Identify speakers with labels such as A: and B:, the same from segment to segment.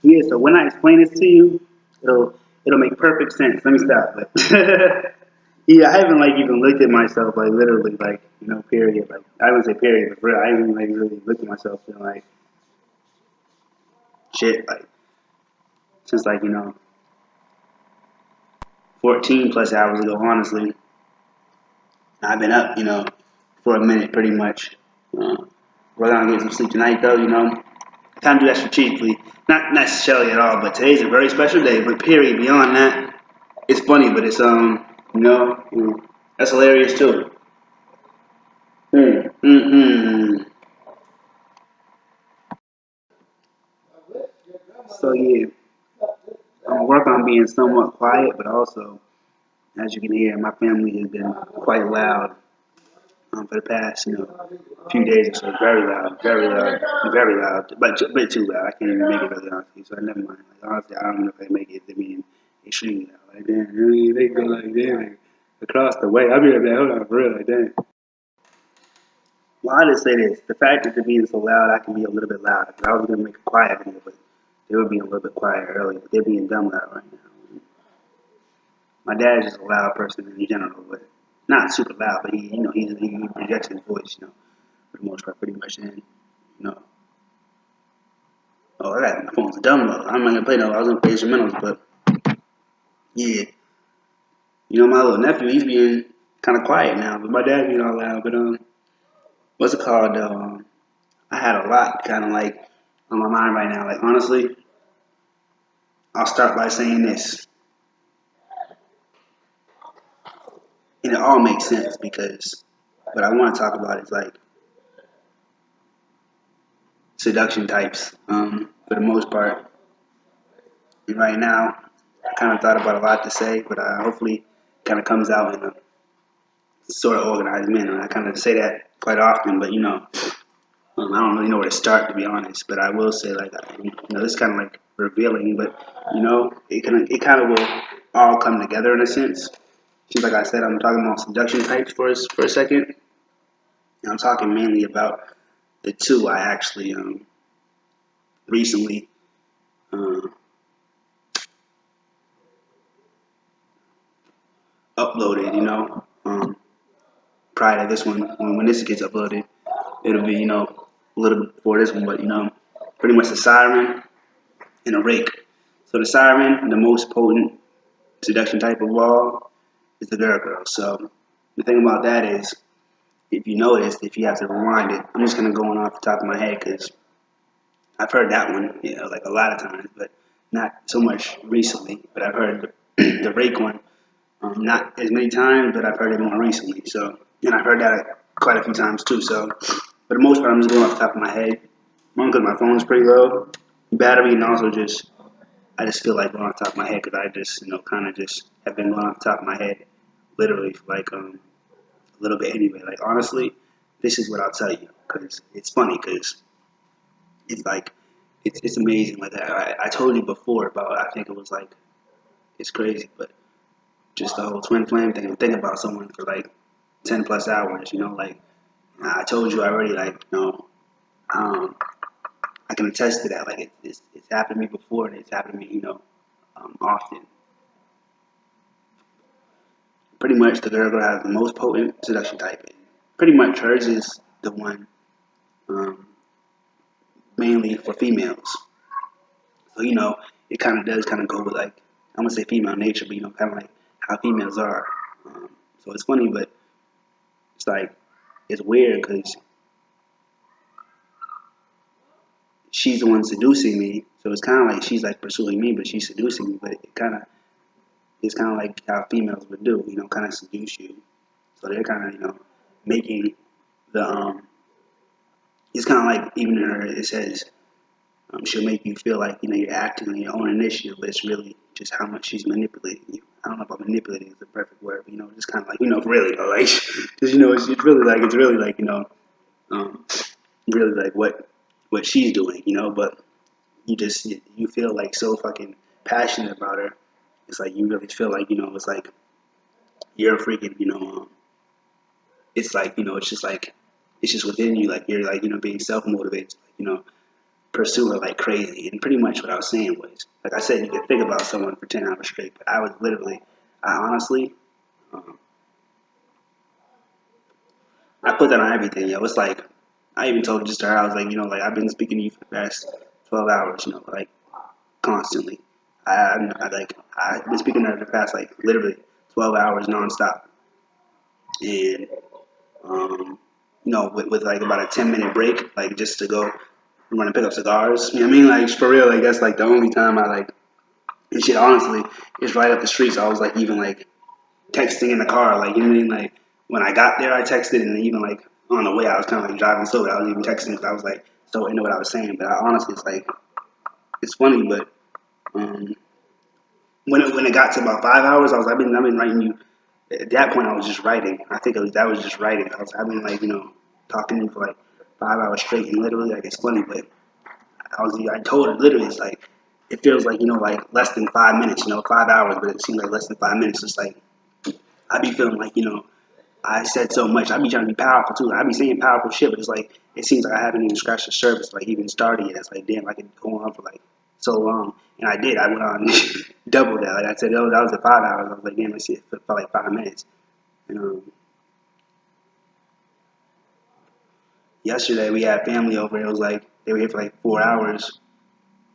A: Yeah, so when I explain this to you, it'll make perfect sense. Let me stop. But yeah, I haven't like even looked at myself like literally like period. Like I wouldn't say period, but for real, I haven't like really looked at myself feeling like shit like since like 14 plus hours ago. Honestly, I've been up for a minute pretty much. We're gonna get some sleep tonight though. Kind of do that strategically, not necessarily at all. But today's a very special day. But period. Beyond that. It's funny, but it's that's hilarious too. Mm, mm, mm. So yeah, I'm working on being somewhat quiet, but also, as you can hear, my family has been quite loud for the past few days or so. Very loud, very loud, but a bit too loud. I can't even make it really honestly. So I never mind. Like, honestly, I don't know if I make it. They mean extremely loud. Like damn, really, they go like damn like, across the way. I'll be like, hold on, for real, like damn. Well, I just say this: the fact that they're being so loud, I can be a little bit louder. I was gonna make a quiet video, but they were being a little bit quiet earlier. But they're being dumb loud right now. My dad's just a loud person in general, but not super loud. But he projects his voice, for the most part, pretty much. And know, oh, I got my phone's dumb low. I'm not gonna play no. I was gonna play instrumentals, but yeah, my little nephew, he's being kind of quiet now, but my dad's being all loud. But what's it called? I had a lot kind of like on my mind right now. Like honestly, I'll start by saying this, and it all makes sense because what I want to talk about is like seduction types, for the most part. And right now, I kind of thought about a lot to say, but hopefully, kind of comes out in a sort of organized manner. I kind of say that quite often, but I don't really know where to start to be honest. But I will say like this kind of like revealing, but it kind of will all come together in a sense. Just like I said, I'm talking about seduction types for a second. And I'm talking mainly about the two I actually recently uh, uploaded. Prior to this one, when this gets uploaded, it'll be a little bit before this one, but pretty much the siren and a rake. So the siren, the most potent seduction type of all, is the girl. So the thing about that is, if you notice, if you have to rewind it, I'm just gonna go on off the top of my head because I've heard that one, like a lot of times, but not so much recently. But I've heard the rake one, not as many times, but I've heard it more recently. So, and I've heard that quite a few times too. So, for the most part, I'm just going off the top of my head. One, because my phone's pretty low, battery, and also just I just feel like going off the top of my head because I just kind of just have been going off the top of my head literally for like a little bit anyway. Like honestly, this is what I'll tell you because it's funny because it's like it's amazing. Like I told you before about I think it was like it's crazy, but just the whole twin flame thing and thinking about someone for like 10 plus hours. Like I told you already. Like um, I can attest to that. Like it's happened to me before, and it's happened to me often. Pretty much the girl has the most potent seduction type. And pretty much hers is the one um, mainly for females. So it kind of does kind of go with like I'm gonna say female nature, but kind of like how females are. So it's funny, but it's like it's weird because she's the one seducing me. So it's kind of like she's like pursuing me, but she's seducing me. But it's kind of like how females would do, kind of seduce you. So they're kind of making the it's kind of like even in her it says she'll make you feel like you're acting on your own initiative, but it's really just how much she's manipulating you. I don't know about manipulating is the perfect word, but just kind of like really though, like just it's really like um, really like what she's doing, but you feel like so fucking passionate about her. It's like you really feel like it's like you're freaking it's like it's just like it's just within you, like you're like being self motivated, like pursue her like crazy. And pretty much what I was saying was, like I said, you could think about someone for 10 hours straight, but I was literally, I honestly, um, I put that on everything, yo. It's like, I even told just to her, I was like, like I've been speaking to you for the past 12 hours, like constantly. I've been speaking to her for the past like literally 12 hours nonstop. And, um, with like about a 10-minute break, like just to go run and pick up cigars. You know what I mean? Like for real, like that's like the only time I like, and shit, honestly, it's right up the street. So I was like, even like texting in the car, like, you know what I mean? Like when I got there, I texted, and even like on the way, I was kind of like driving slow, but I was even texting because I was like, so I know what I was saying. But I, honestly, it's like, it's funny, but um, when it got to about 5 hours, I've been writing you. At that point, I was just writing. I think that was just writing. I've been like, talking to you for like 5 hours straight, and literally, like, it's funny, but I told her literally, it's like, it feels like, like less than 5 minutes, 5 hours, but it seems like less than 5 minutes. It's like, I be feeling like, I said so much. I be trying to be powerful too. I be saying powerful shit, but it's like, it seems like I haven't even scratched the surface, like even started yet. It's like, damn, I could go on for like so long. And I did. I went on double that. Like I said, that was at 5 hours. I was like, damn, I see it for like 5 minutes. And yesterday we had family over. It was like, they were here for like 4 hours.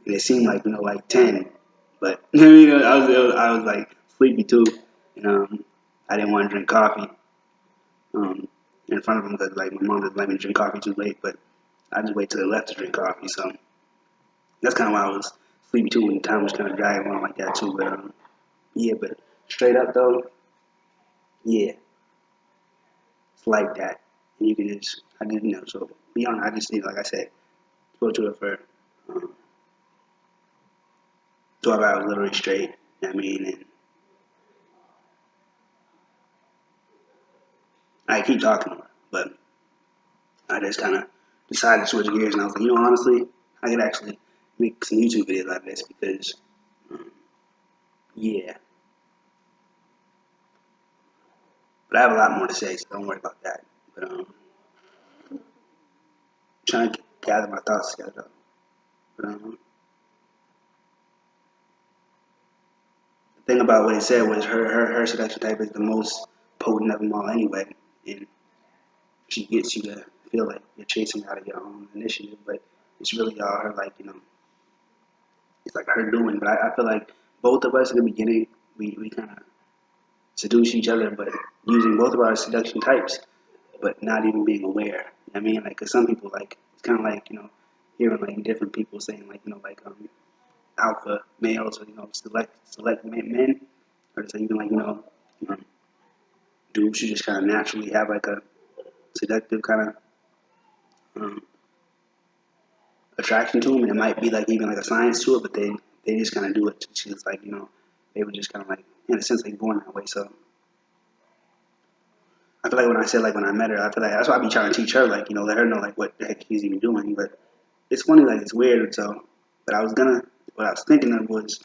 A: And it seemed like, like 10. But, I was like sleepy too. And I didn't want to drink coffee um, in front of them because like my mom doesn't let me drink coffee too late. But I just wait till they left to drink coffee. So that's kind of why I was sleepy too, and time was kind of dragging along like that too. But yeah, but straight up though, yeah, it's like that. And you can just, I didn't know. So be honest, I just need, like I said, spoke to her for um, 12 hours literally straight. You know what I mean, and I keep talking to her, but I just kind of decided to switch gears, and I was like, honestly, I could actually make some YouTube videos like this because, um, yeah. But I have a lot more to say, so don't worry about that. But trying to gather my thoughts together. But the thing about what he said was her seduction type is the most potent of them all anyway, and she gets you to feel like you're chasing out of your own initiative, but it's really all her, like, it's like her doing. But I feel like both of us in the beginning, we kind of seduce each other, but using both of our seduction types, but not even being aware. You know what I mean? Like, cause some people, like, it's kind of like, hearing like different people saying like, like alpha males, or select men, or it's even like, um, dudes should just kind of naturally have like a seductive kind of um, attraction to them, and it might be like even like a science to it, but they just kind of do it. She's like, they were just kind of like, in a sense, like born that way. So I feel like when I said like when I met her, I feel like that's why I be trying to teach her, like, let her know like what the heck she's even doing. But it's funny, like it's weird. So, but what I was thinking of was,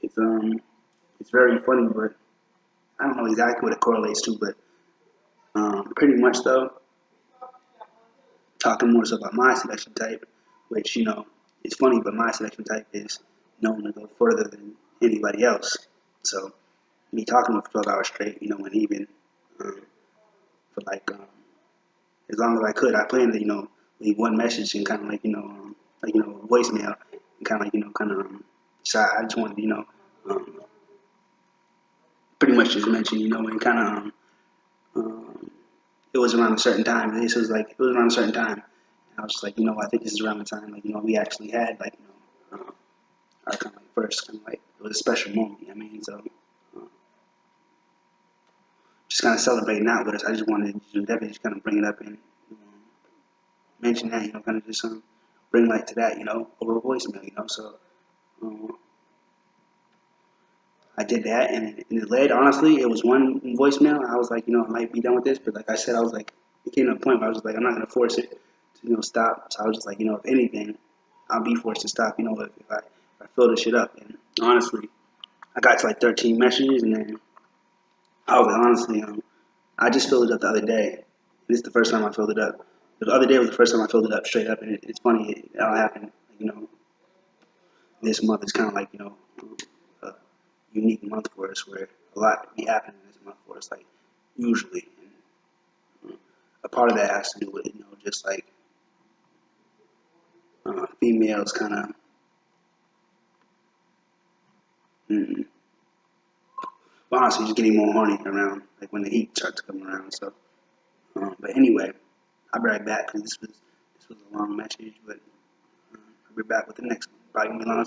A: it's it's very funny, but I don't know exactly what it correlates to, but pretty much though, talking more so about my selection type, which, it's funny, but my selection type is known to go further than anybody else. So me talking for 12 hours straight, and even um, for like as long as I could, I planned to, leave one message and kind of like, voicemail, and kind of like, kind of decide. I just wanted to, um, pretty much just mention, and kind of it was around a certain time. This was like, it was around a certain time. And I was just like, I think this is around the time, like, we actually had like, our kind of like first kind of like, it was a special moment. You know what I mean? So just kind of celebrating that with us. I just wanted to definitely just kind of bring it up and mention that, kind of just bring light to that, over a voicemail, So I did that, and it led, honestly, it was one voicemail. I was like, I might be done with this, but like I said, I was like, it came to a point where I was just like, I'm not going to force it to, stop. So I was just like, if anything, I'll be forced to stop, if I fill this shit up. And honestly, I got to like 13 messages, and then I was like, honestly, I just filled it up the other day. This is the first time I filled it up. The other day was the first time I filled it up straight up, and it's funny, it all happened you know, this month is kind of like, you know, a unique month for us where a lot be happening this month for us, like usually. And a part of that has to do with, you know, just like females kind of, mm, but honestly, just getting more horny around, like when the heat starts coming around. So, but anyway, I'll be right back because this was a long message, but I'll be back with the next one. Probably gonna be long.